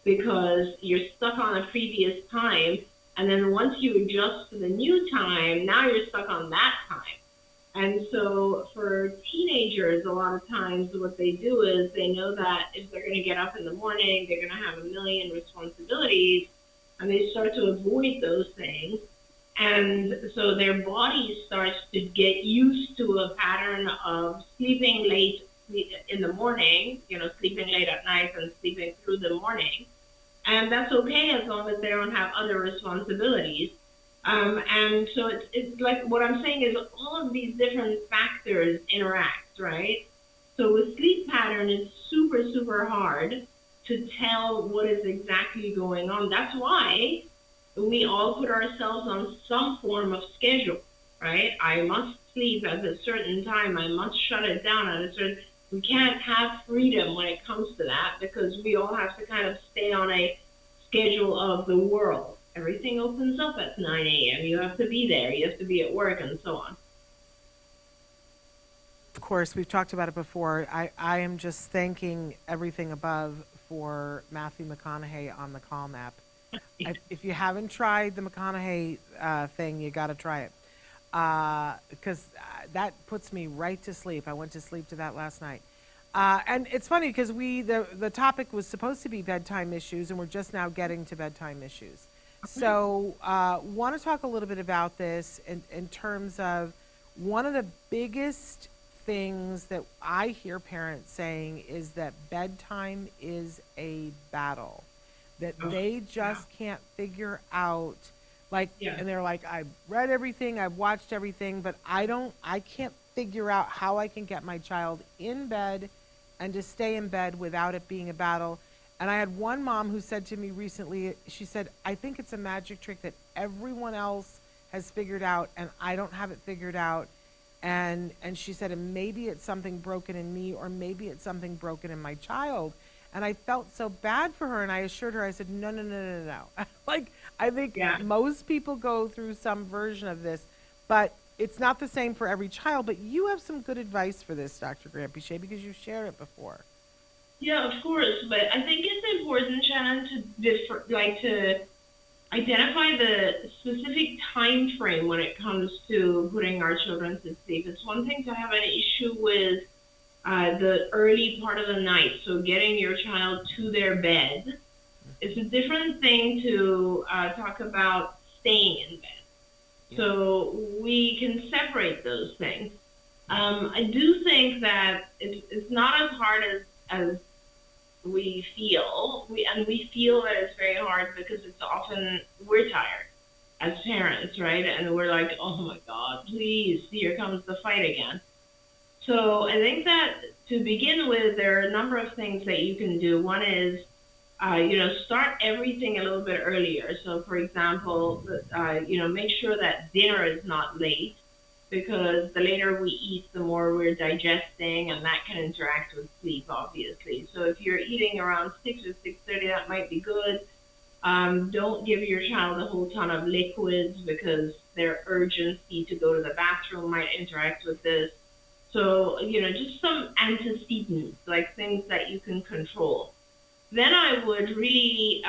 because you're stuck on a previous time. And then once you adjust to the new time, now you're stuck on that time. And so for teenagers, a lot of times what they do is they know that if they're going to get up in the morning, they're going to have a million responsibilities, and they start to avoid those things. And so their body starts to get used to a pattern of sleeping late in the morning, sleeping late at night and sleeping through the morning. And that's okay as long as they don't have other responsibilities. And so it's like what I'm saying is all of these different factors interact, right? So with sleep pattern, it's super, super hard to tell what is exactly going on. That's why we all put ourselves on some form of schedule, right? I must sleep at a certain time. I must shut it down at a certain. We can't have freedom when it comes to that because we all have to kind of stay on a schedule of the world. Everything opens up at 9 a.m. You have to be there. You have to be at work and so on. Of course, we've talked about it before. I am just thanking everything above for Matthew McConaughey on the Calm app. If you haven't tried the McConaughey thing, you got to try it because that puts me right to sleep. I went to sleep to that last night. And it's funny because the topic was supposed to be bedtime issues, and we're just now getting to bedtime issues. So, want to talk a little bit about this in terms of one of the biggest things that I hear parents saying is that bedtime is a battle, that they just can't figure out. Like, Yeah. and they're like, I've read everything, I've watched everything, but I can't figure out how I can get my child in bed and to stay in bed without it being a battle. And I had one mom who said to me recently, she said, I think it's a magic trick that everyone else has figured out and I don't have it figured out. And she said, and maybe it's something broken in me or maybe it's something broken in my child. And I felt so bad for her and I assured her, I said, no, no, no, no, no. Like, I think Yeah. most people go through some version of this, but it's not the same for every child. But you have some good advice for this, Dr. Granpeesheh, because you've shared it before. Yeah, of course. But I think it's important, Shannon, to to identify the specific time frame when it comes to putting our children to sleep. It's one thing to have an issue with the early part of the night, so getting your child to their bed. It's a different thing to talk about staying in bed. Yeah. So we can separate those things. I do think that it's not as hard as we feel. We feel that it's very hard because it's often we're tired as parents, right? And we're like, oh my God, please, here comes the fight again. So I think that to begin with, there are a number of things that you can do. One is, start everything a little bit earlier. So, for example, make sure that dinner is not late because the later we eat, the more we're digesting, and that can interact with sleep, obviously. So if you're eating around 6 or 6:30, that might be good. Don't give your child a whole ton of liquids because their urgency to go to the bathroom might interact with this. So, just some antecedents, like things that you can control. Then I would really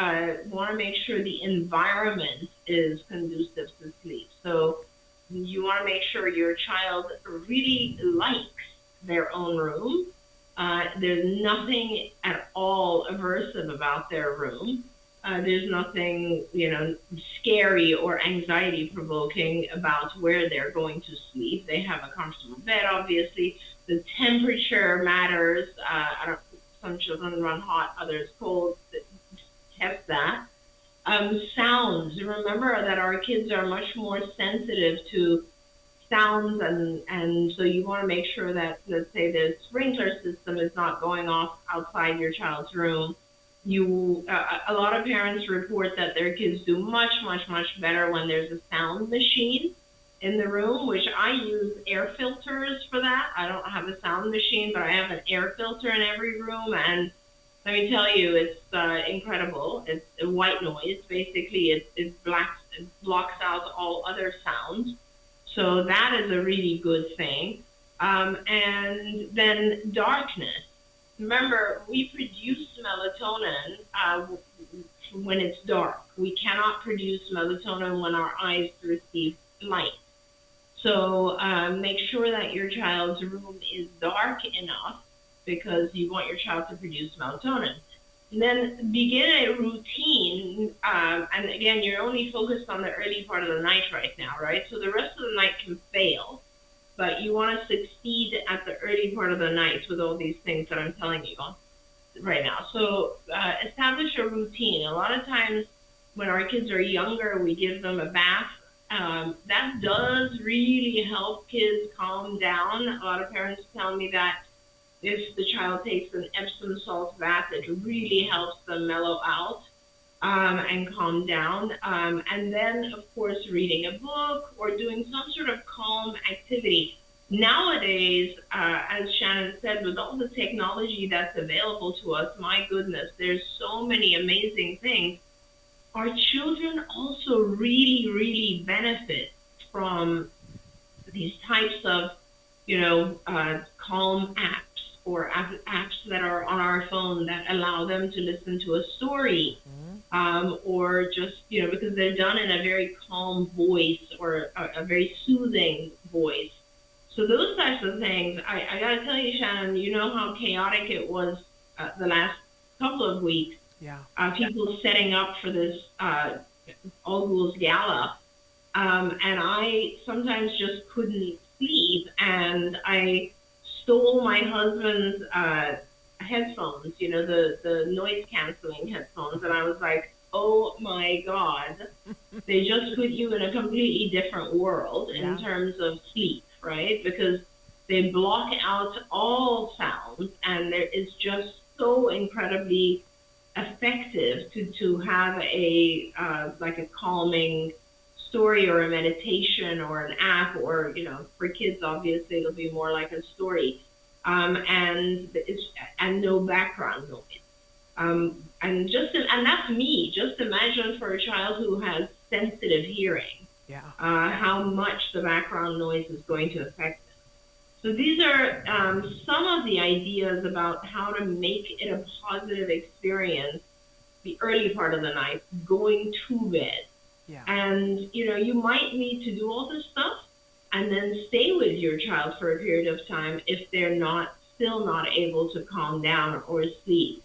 want to make sure the environment is conducive to sleep. So you want to make sure your child really likes their own room. There's nothing at all aversive about their room. There's nothing, scary or anxiety provoking about where they're going to sleep. They have a comfortable bed, obviously. The temperature matters. Some children run hot, others cold. Test that. Sounds. Remember that our kids are much more sensitive to sounds, and so you want to make sure that, let's say, the sprinkler system is not going off outside your child's room. A lot of parents report that their kids do much, much, much better when there's a sound machine in the room, which I use air filters for that. I don't have a sound machine, but I have an air filter in every room, and Let me tell you, it's incredible. It's a white noise. Basically, it blocks out all other sounds. So that is a really good thing. And then darkness. Remember, we produce melatonin when it's dark. We cannot produce melatonin when our eyes receive light. So make sure that your child's room is dark enough because you want your child to produce melatonin. And then begin a routine. And again, you're only focused on the early part of the night right now, right? So the rest of the night can fail, but you want to succeed at the early part of the night with all these things that I'm telling you right now. So establish a routine. A lot of times when our kids are younger, we give them a bath. That does really help kids calm down. A lot of parents tell me that if the child takes an Epsom salt bath, it really helps them mellow out and calm down. And then, of course, reading a book or doing some sort of calm activity. Nowadays, as Shannon said, with all the technology that's available to us, my goodness, there's so many amazing things. Our children also really, really benefit from these types of, calm apps or apps that are on our phone that allow them to listen to a story, or just, because they're done in a very calm voice or a very soothing voice. So those types of things, I got to tell you, Shannon, you know how chaotic it was the last couple of weeks. Yeah. People setting up for this All Ghouls Gala. And I sometimes just couldn't sleep. And I stole my husband's headphones, the noise canceling headphones. And I was like, oh my God, they just put you in a completely different world in terms of sleep, right? Because they block out all sounds, and there is just so incredibly effective to have a like a calming story or a meditation or an app, or for kids obviously it'll be more like a story, and no background noise. And that's me. Just imagine for a child who has sensitive hearing, how much the background noise is going to affect them. So these are some of the ideas about how to make it a positive experience the early part of the night, going to bed. Yeah. And, you might need to do all this stuff and then stay with your child for a period of time if they're still not able to calm down or sleep.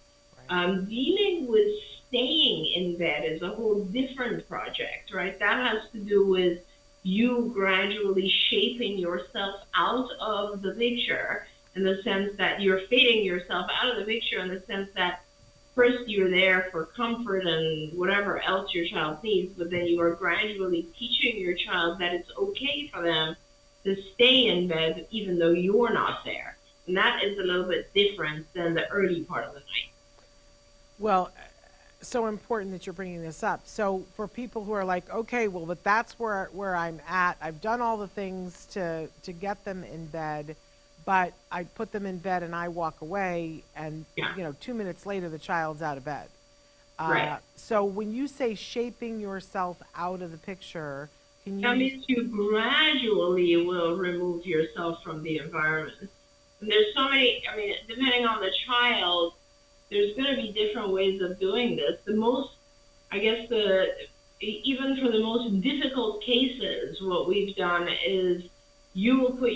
Right. Dealing with staying in bed is a whole different project, right? That has to do with you gradually shaping yourself out of the picture, in the sense that you're fading yourself out of the picture, in the sense that first you're there for comfort and whatever else your child needs, but then you are gradually teaching your child that it's okay for them to stay in bed even though you're not there. And that is a little bit different than the early part of the night. Well, so important that you're bringing this up. So for people who are like, okay, well, but that's where I'm at. I've done all the things to get them in bed, but I put them in bed and I walk away, and 2 minutes later the child's out of bed. Right. So when you say shaping yourself out of the picture, can you? That means you gradually will remove yourself from the environment. And there's so many. I mean, depending on the child, there's going to be different ways of doing this. The most, I guess, even for the most difficult cases, what we've done is you will put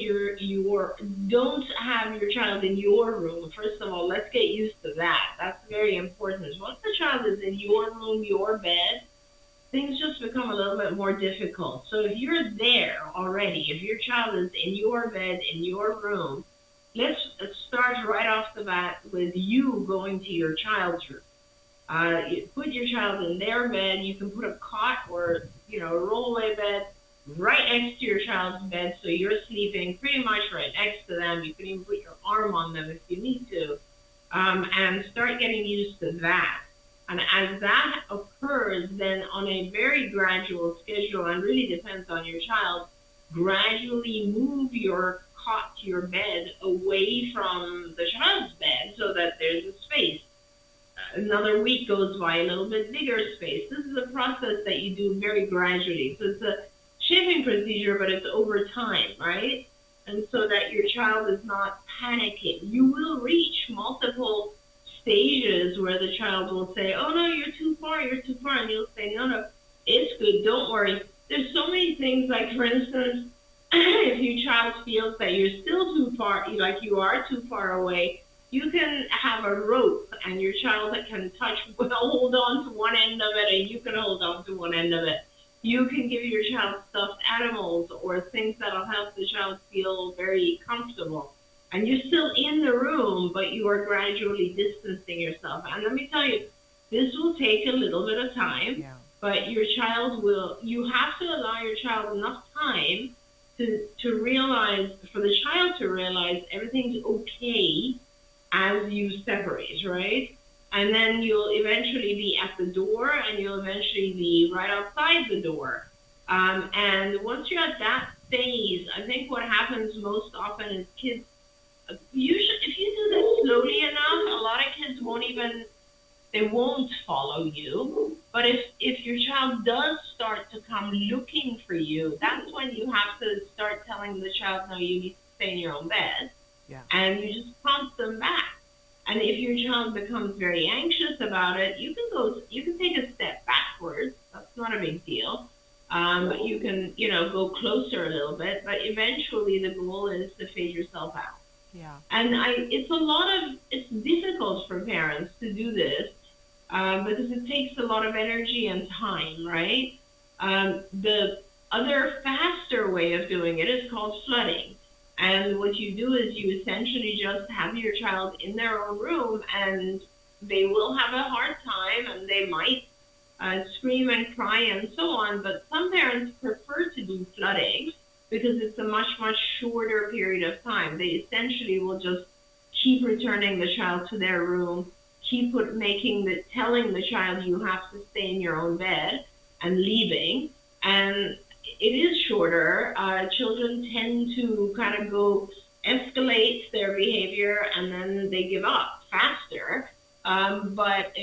don't have your child in your room. First of all, let's get used to that. That's very important. Once the child is in your room, your bed, things just become a little bit more difficult. So if you're there already, if your child is in your bed, in your room, let's start right off the bat with you going to your child's room. You put your child in their bed. You can put a cot or a rollaway bed right next to your child's bed, so you're sleeping pretty much right next to them. You can even put your arm on them if you need to, and start getting used to that. And as that occurs, then on a very gradual schedule, and really depends on your child, gradually move your cot, your bed, away from the child's bed so that there's a space. another week goes by, a little bit bigger space. This is a process that you do very gradually. So it's a shaping procedure, but it's over time, right? And so that your child is not panicking. You will reach multiple stages where the child will say, "Oh no, you're too far," and you'll say, "No, no, it's good, don't worry." There's so many things, like for instance, if your child feels that you're still too far, like you are too far away, you can have a rope and your child can hold on to one end of it, and you can hold on to one end of it. You can give your child stuffed animals or things that'll help the child feel very comfortable. And you're still in the room, but you are gradually distancing yourself. And let me tell you, this will take a little bit of time, Yeah. but you have to allow your child enough time to realize, for the child to realize everything's okay as you separate, right? And then you'll eventually be at the door, and you'll eventually be right outside the door. And once you're at that phase, I think what happens most often is kids, usually, if you do this slowly enough, a lot of kids they won't follow you. But if your child does start to come looking for you, that's when you have to start telling the child, no, you need to stay in your own bed. Yeah. And you just prompt them back. And if your child becomes very anxious about it, you can take a step backwards. That's not a big deal. You can, go closer a little bit, but eventually the goal is to fade yourself out. Yeah. And it's difficult for parents to do this, because it takes a lot of energy and time, right? The other faster way of doing it is called flooding. And what you do is you essentially just have your child in their own room, and they will have a hard time, and they might scream and cry and so on. But some parents prefer to do flooding because it's a much, much shorter period of time. They essentially will just keep returning the child to their room, telling the child you have to stay in your own bed, and leaving. And it is shorter. Children tend to kind of escalate their behavior, and then they give up faster. But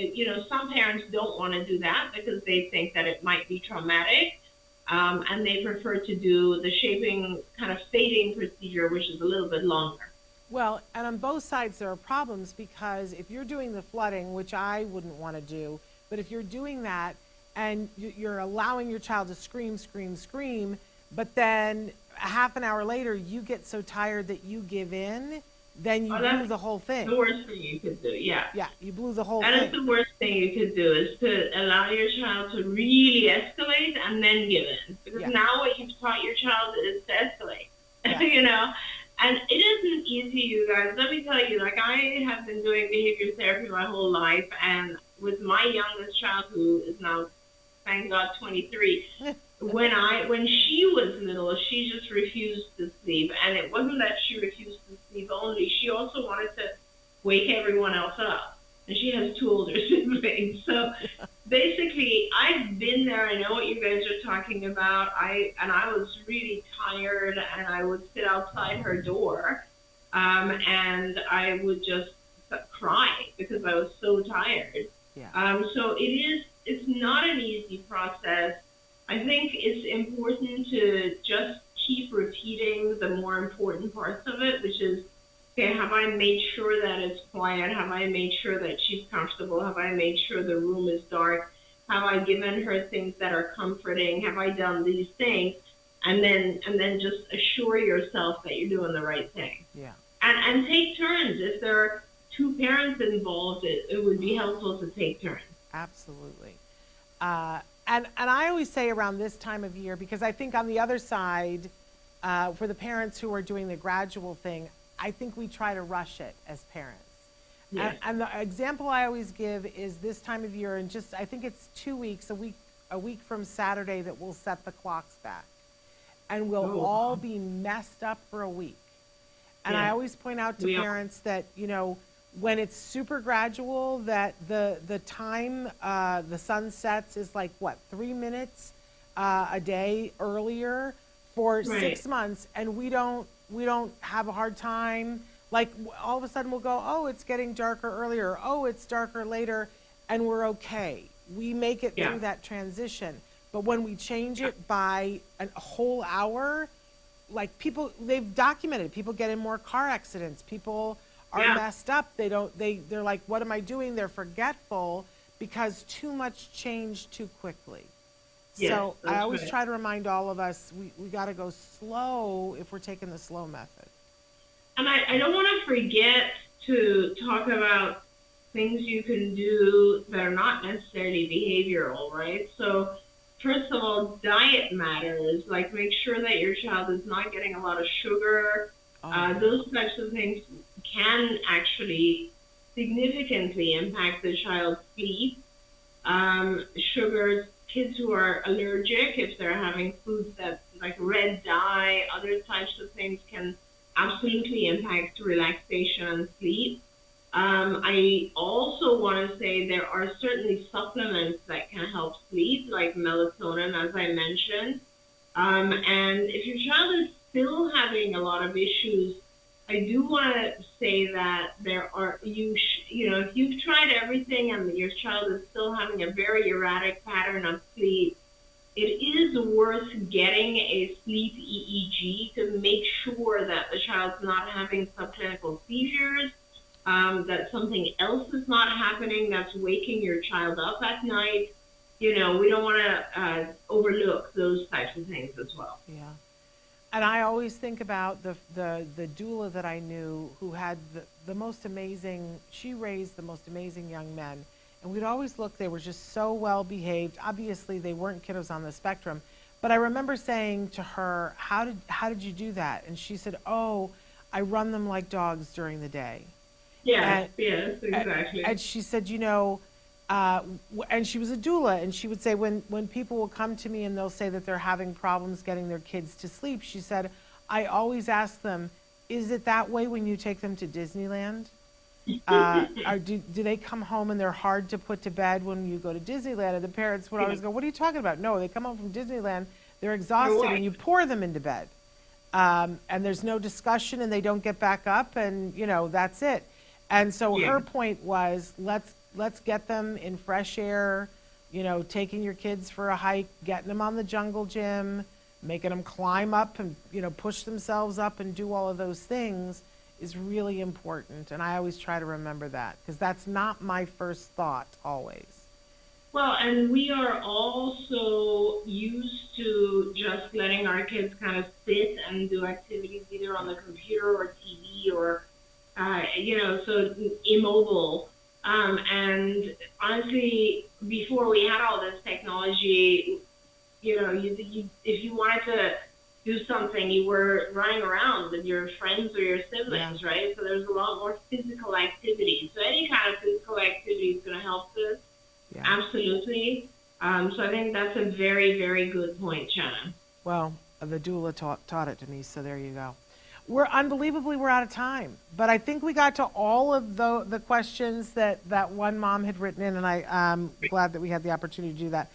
some parents don't want to do that because they think that it might be traumatic, and they prefer to do the shaping kind of fading procedure, which is a little bit longer. Well, and on both sides there are problems, because if you're doing the flooding, which I wouldn't want to do, but if you're doing that and you're allowing your child to scream, scream, scream, but then a half an hour later you get so tired that you give in, then you blew the whole thing. The worst thing you could do, yeah. Yeah, you blew the whole That thing. is the worst thing you could do, is to allow your child to really escalate and then give in. Because now what you've taught your child is to escalate, Yeah. And it isn't easy, you guys. Let me tell you, like, I have been doing behavior therapy my whole life, and with my youngest child, who is now, thank God, 23, when she was little, she just refused to sleep. And it wasn't that she refused to sleep only. She also wanted to wake everyone else up. And she has two older siblings. So basically, I've been there. I know what you guys are talking about. I was really tired, and I would sit outside her door, and I would just cry because I was so tired. Yeah. So it's not an easy process. I think it's important to just keep repeating the more important parts of it, which is, okay, have I made sure that it's quiet? Have I made sure that she's comfortable? Have I made sure the room is dark? Have I given her things that are comforting? Have I done these things? And then just assure yourself that you're doing the right thing. Yeah. And take turns. If there are two parents involved, it would be helpful to take turns. Absolutely. And I always say around this time of year, because I think on the other side, for the parents who are doing the gradual thing, I think we try to rush it as parents. Yes. And the example I always give is this time of year, and I think it's 2 weeks, a week from Saturday, that we'll set the clocks back. And we'll all be messed up for a week. And I always point out to parents that, when it's super gradual, that the time the sun sets is like, 3 minutes a day earlier for 6 months, and we don't have a hard time. Like, all of a sudden we'll go, oh, it's getting darker earlier. Oh, it's darker later. and we're okay. We make it Yeah. through that transition. But when we change it by a whole hour, like people, they've documented people get in more car accidents. People are Yeah. messed up. They're like, what am I doing? They're forgetful because too much changed too quickly. Yes, So I that's always right. try to remind all of us we got to go slow if we're taking the slow method. And I don't want to forget to talk about things you can do that are not necessarily behavioral, right? So, first of all, diet matters. Like, make sure that your child is not getting a lot of sugar. Oh, yeah. Those types of things can actually significantly impact the child's sleep. Sugars, kids who are allergic, if they're having foods that like red dye, other types of things can absolutely impact relaxation and sleep. I also want to say there are certainly supplements that can help sleep, like melatonin, as I mentioned. And if your child is still having a lot of issues, I do want to say that there are you know, if you've tried everything and your child is still having a very erratic pattern of sleep, it is worth getting a sleep EEG to make sure that the child's not having subclinical seizures, that something else is not happening that's waking your child up at night. You know, we don't want to overlook those types of things as well. Yeah. And I always think about the doula that I knew who had the most amazing, she raised the most amazing young men. And we'd always look, they were just so well behaved. Obviously, they weren't kiddos on the spectrum. But I remember saying to her, how did you do that? And she said, oh, I run them like dogs during the day. Yes, And, yes, exactly. and she said, and she was a doula, and she would say when people will come to me and they'll say that they're having problems getting their kids to sleep, she said, I always ask them, is it that way when you take them to Disneyland? Or do they come home and they're hard to put to bed when you go to Disneyland? And the parents would always go, what are you talking about? No, they come home from Disneyland, they're exhausted, and you pour them into bed. And there's no discussion, and they don't get back up, and that's it. And so Yeah. her point was, let's get them in fresh air, taking your kids for a hike, getting them on the jungle gym, making them climb up and push themselves up and do all of those things is really important. And I always try to remember that, because that's not my first thought always. Well, and we are also used to just letting our kids kind of sit and do activities either on the computer or TV or, so immobile. And honestly, before we had all this technology, if you wanted to do something, you were running around with your friends or your siblings, right? So there's a lot more physical activity. So any kind of physical activity is going to help this. Yeah. Absolutely. So I think that's a very, very good point, Shannon. Well, the doula taught it to me, so there you go. We're out of time, but I think we got to all of the questions that one mom had written in, and I'm glad that we had the opportunity to do that.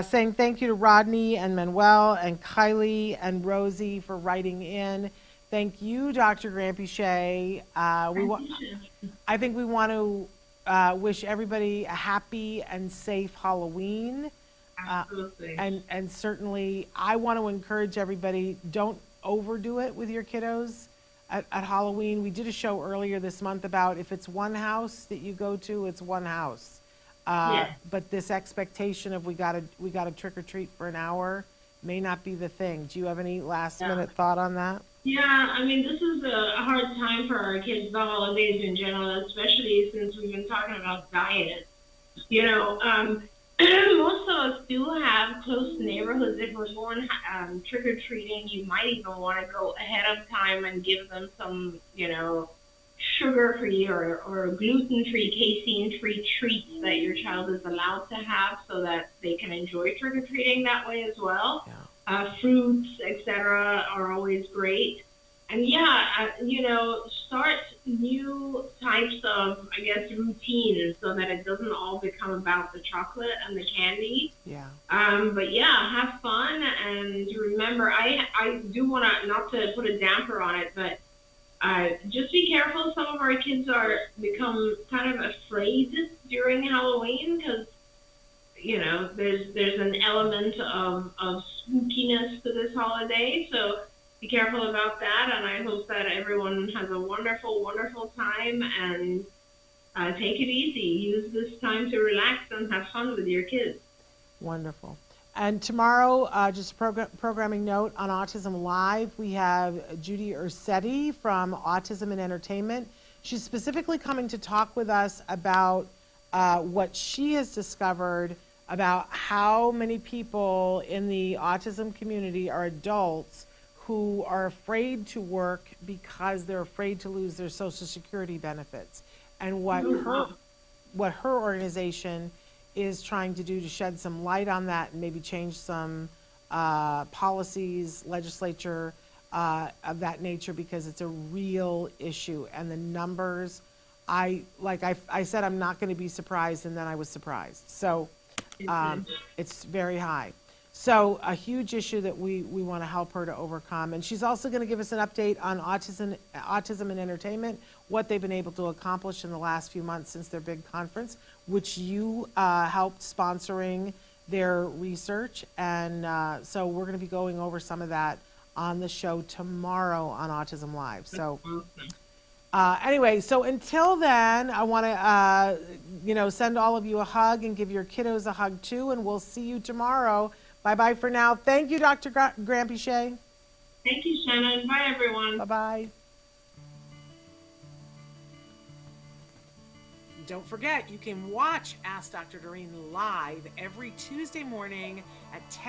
Saying thank you to Rodney and Manuel and Kylie and Rosie for writing in. Thank you, Dr. Granpeesheh. I think we want to wish everybody a happy and safe Halloween. Absolutely. And certainly, I want to encourage everybody, don't overdo it with your kiddos at Halloween. We did a show earlier this month about if it's one house that you go to, it's one house. Yes. But this expectation of we got to trick or treat for an hour may not be the thing. Do you have any last minute thought on that? Yeah, I mean, this is a hard time for our kids, the holidays in general, especially since we've been talking about diet. Most of us do have close neighborhoods. If we're going trick-or-treating, you might even want to go ahead of time and give them some, sugar-free or gluten-free, casein-free treats that your child is allowed to have so that they can enjoy trick-or-treating that way as well. Yeah. Fruits, etc., are always great. And start new types of, I guess, routines so that it doesn't all become about the chocolate and the candy. Yeah. But have fun and remember, I do want to, not to put a damper on it, but just be careful. Some of our kids are become kind of afraid during Halloween because there's an element of spookiness to this holiday. So be careful about that, and I hope that everyone has a wonderful, wonderful time and take it easy. Use this time to relax and have fun with your kids. Wonderful. And tomorrow, just a programming note on Autism Live, we have Judy Ursetti from Autism and Entertainment. She's specifically coming to talk with us about what she has discovered about how many people in the autism community are adults who are afraid to work because they're afraid to lose their Social Security benefits, and what her organization is trying to do to shed some light on that and maybe change some policies, legislature of that nature, because it's a real issue. And the numbers, I said, I'm not going to be surprised, and then I was surprised. So it's very high. So a huge issue that we want to help her to overcome. And she's also going to give us an update on autism and entertainment, what they've been able to accomplish in the last few months since their big conference, which you helped sponsoring their research. And so we're going to be going over some of that on the show tomorrow on Autism Live. So anyway, so until then, I want to, send all of you a hug and give your kiddos a hug too, and we'll see you tomorrow. Bye-bye for now. Thank you, Dr. Granpeesheh. Thank you, Shannon. Bye, everyone. Bye-bye. Don't forget, you can watch Ask Dr. Doreen live every Tuesday morning at 10.